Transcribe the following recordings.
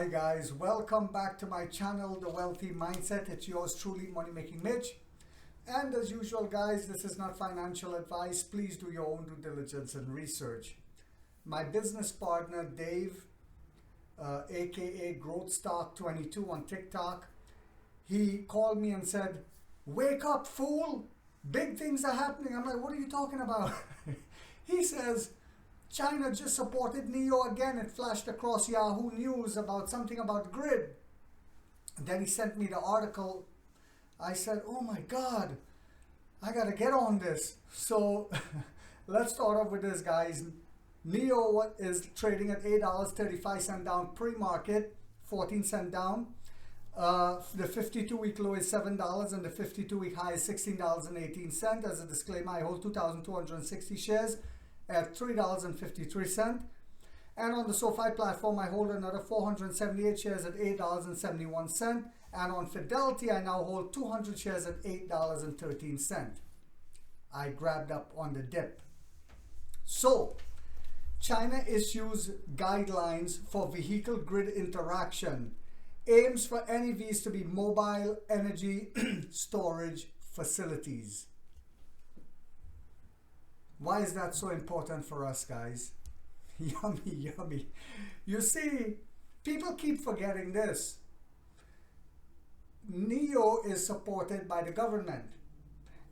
Hi guys, welcome back to my channel, The Wealthy Mindset. It's yours truly, Money Making Mitch. And as usual guys, this is not financial advice. Please do your own due diligence and research. My business partner Dave, aka Growth Stock 22 on TikTok, he called me and said, "Wake up, fool! Big things are happening." I'm like, "What are you talking about?" He says, "China just supported NIO again." It flashed across Yahoo News about something about grid. And then he sent me the article. I said, "Oh my God, I gotta get on this." So let's start off with this, guys. NIO is trading at $8.35 down pre-market, 14 cents down. The 52-week low is $7 and the 52-week high is $16.18. As a disclaimer, I hold 2,260 shares at $3.53. And on the SoFi platform, I hold another 478 shares at $8.71. And on Fidelity, I now hold 200 shares at $8.13. I grabbed up on the dip. So, China issues guidelines for vehicle grid interaction, aims for NEVs to be mobile energy storage facilities. Why is that so important for us, guys? Yummy, yummy. You see, people keep forgetting this. NIO is supported by the government.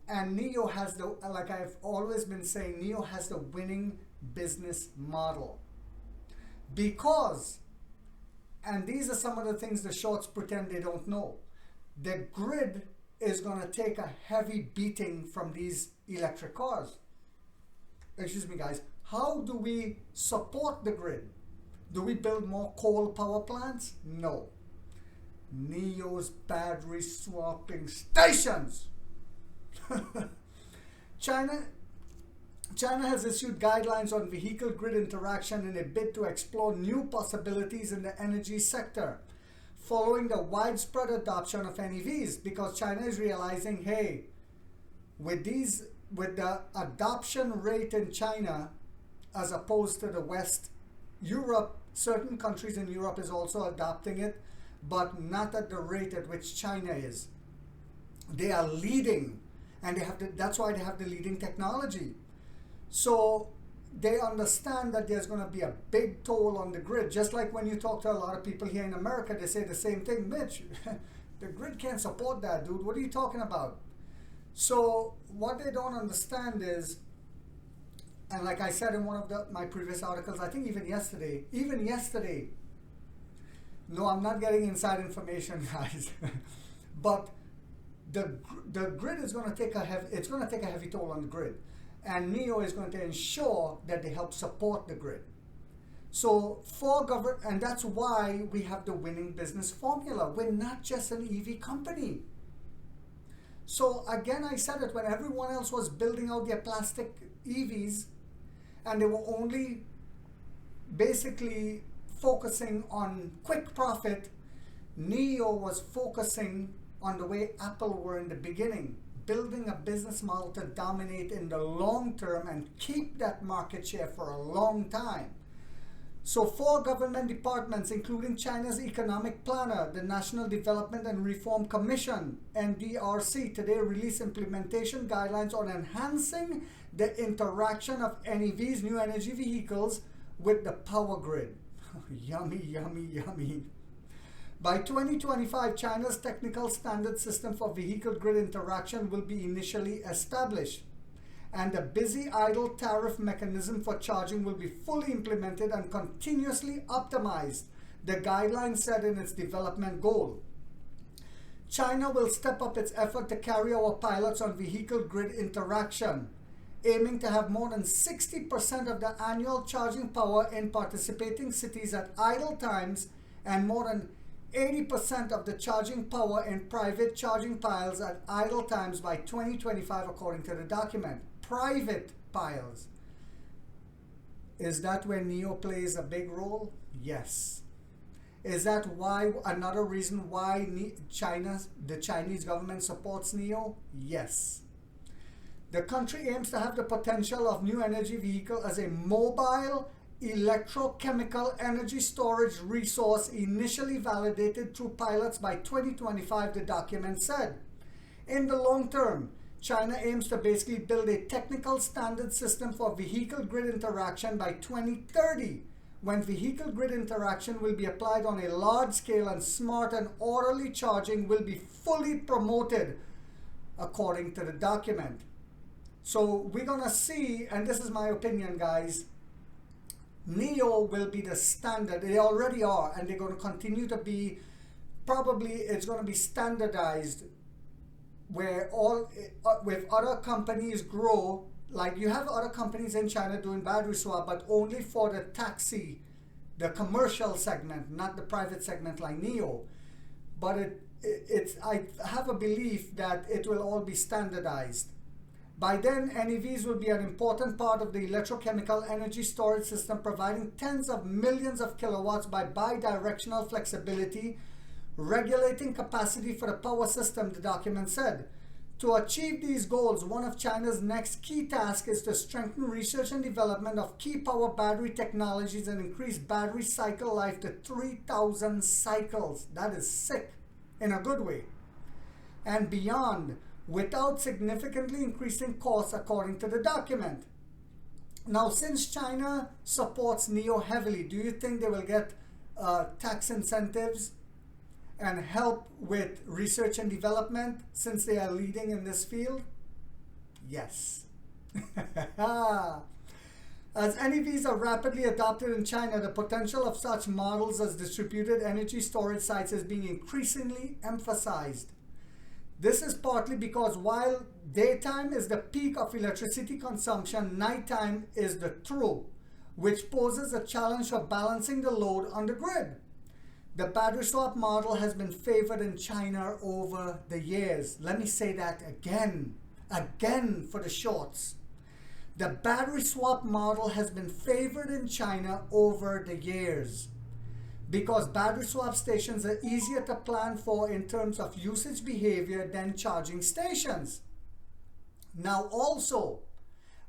And NIO has the, like I've always been saying, NIO has the winning business model. Because, and these are some of the things the shorts pretend they don't know, the grid is going to take a heavy beating from these electric cars. Excuse me guys, how do we support the grid? Do we build more coal power plants? No. NIO's battery swapping stations. China has issued guidelines on vehicle grid interaction in a bid to explore new possibilities in the energy sector, following the widespread adoption of NEVs, because China is realizing, hey, with the adoption rate in China as opposed to the West, Europe, certain countries in Europe is also adopting it, but not at the rate at which China is. They are leading, and that's why they have the leading technology. So they understand that there's going to be a big toll on the grid. Just like when you talk to a lot of people here in America, they say the same thing. "Mitch, the grid can't support that, dude. What are you talking about?" So what they don't understand is, and like I said in one of my previous articles, I think even yesterday, no, I'm not getting inside information, guys, but the grid is going to take a heavy toll on the grid, and NIO is going to ensure that they help support the grid. So and that's why we have the winning business formula. We're not just an EV company. So again, I said it, when everyone else was building out their plastic EVs and they were only basically focusing on quick profit, NIO was focusing on the way Apple were in the beginning, building a business model to dominate in the long term and keep that market share for a long time. So 4 government departments, including China's economic planner, the National Development and Reform Commission, NDRC, today released implementation guidelines on enhancing the interaction of NEVs, new energy vehicles, with the power grid. Yummy, yummy, yummy. By 2025, China's technical standard system for vehicle grid interaction will be initially established, and the busy idle tariff mechanism for charging will be fully implemented and continuously optimized, the guideline said in its development goal. China will step up its effort to carry out pilots on vehicle grid interaction, aiming to have more than 60% of the annual charging power in participating cities at idle times and more than 80% of the charging power in private charging piles at idle times by 2025, according to the document. Private piles. Is that where NIO plays a big role? Yes. Is that why another reason why the Chinese government supports NIO? Yes. The country aims to have the potential of new energy vehicle as a mobile electrochemical energy storage resource initially validated through pilots by 2025, the document said. In the long term, China aims to basically build a technical standard system for vehicle grid interaction by 2030, when vehicle grid interaction will be applied on a large scale and smart and orderly charging will be fully promoted, according to the document. So we're gonna see, and this is my opinion, guys, NIO will be the standard. They already are, and they're going to continue to be. Probably it's going to be standardized where all with other companies grow. Like you have other companies in China doing battery swap, but only for the taxi, the commercial segment, not the private segment like NIO. But I have a belief that it will all be standardized. By then, NEVs will be an important part of the electrochemical energy storage system, providing tens of millions of kilowatts by bidirectional flexibility, regulating capacity for the power system, the document said. To achieve these goals, one of China's next key tasks is to strengthen research and development of key power battery technologies and increase battery cycle life to 3,000 cycles. That is sick, in a good way. And beyond, without significantly increasing costs, according to the document. Now, since China supports NIO heavily, do you think they will get tax incentives and help with research and development since they are leading in this field? Yes. As NEVs are rapidly adopted in China, the potential of such models as distributed energy storage sites is being increasingly emphasized. This is partly because while daytime is the peak of electricity consumption, nighttime is the true, which poses a challenge for balancing the load on the grid. The battery swap model has been favored in China over the years. Let me say that again for the shorts. The battery swap model has been favored in China over the years, because battery swap stations are easier to plan for in terms of usage behavior than charging stations. Now also,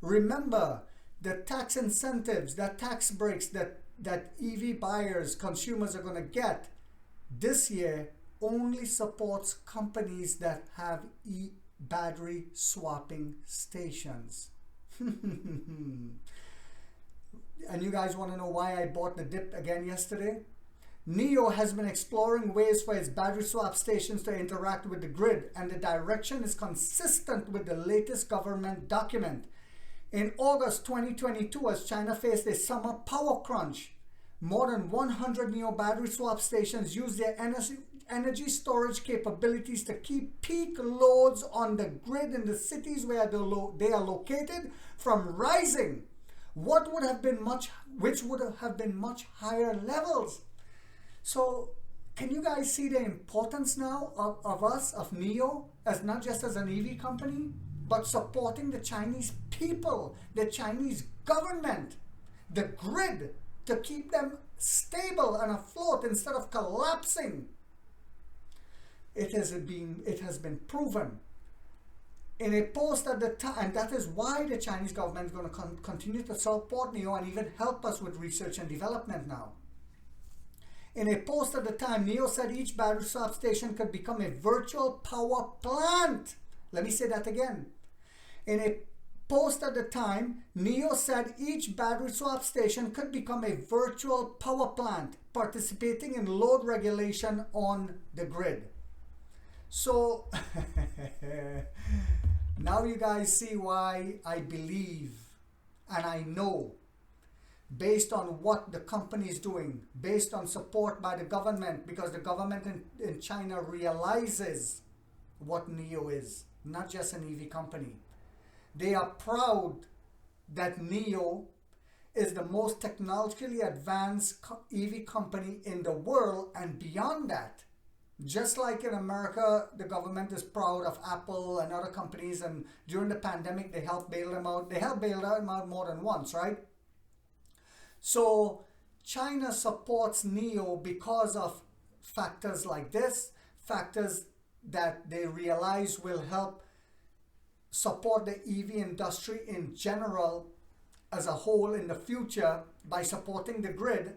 remember the tax incentives, the tax breaks that EV buyers, consumers are going to get this year only supports companies that have battery swapping stations. And you guys want to know why I bought the dip again yesterday? NIO has been exploring ways for its battery swap stations to interact with the grid, and the direction is consistent with the latest government document. In August 2022, as China faced a summer power crunch, more than 100 NIO battery swap stations used their energy storage capabilities to keep peak loads on the grid in the cities where they are located from rising, which would have been much higher levels. So can you guys see the importance now of us, of NIO, as not just as an EV company, but supporting the Chinese people, the Chinese government, the grid, to keep them stable and afloat instead of collapsing? It has been proven. In a post at the time, and that is why the Chinese government is going to continue to support NIO and even help us with research and development now. In a post at the time, NIO said each battery swap station could become a virtual power plant. Let me say that again. In a post at the time, NIO said each battery swap station could become a virtual power plant, participating in load regulation on the grid. So now you guys see why I believe and I know, based on what the company is doing, based on support by the government, because the government in China realizes what NIO is, not just an EV company. They are proud that NIO is the most technologically advanced EV company in the world, and beyond that, just like in America, the government is proud of Apple and other companies, and during the pandemic, they helped bail them out. They helped bail them out more than once, right? So China supports NIO because of factors like this, factors that they realize will help support the EV industry in general as a whole in the future by supporting the grid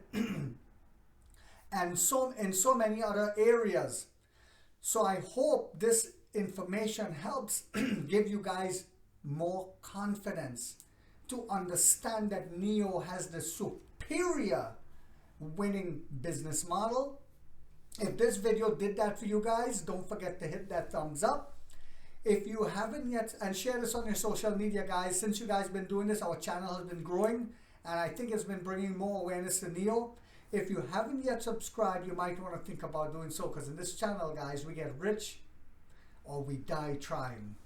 and so in so many other areas. So I hope this information helps give you guys more confidence to understand that NIO has the superior winning business model. If this video did that for you guys, don't forget to hit that thumbs up. If you haven't yet, and share this on your social media, guys. Since you guys been doing this, our channel has been growing, and I think it's been bringing more awareness to NIO. If you haven't yet subscribed, you might want to think about doing so, because in this channel, guys, we get rich or we die trying.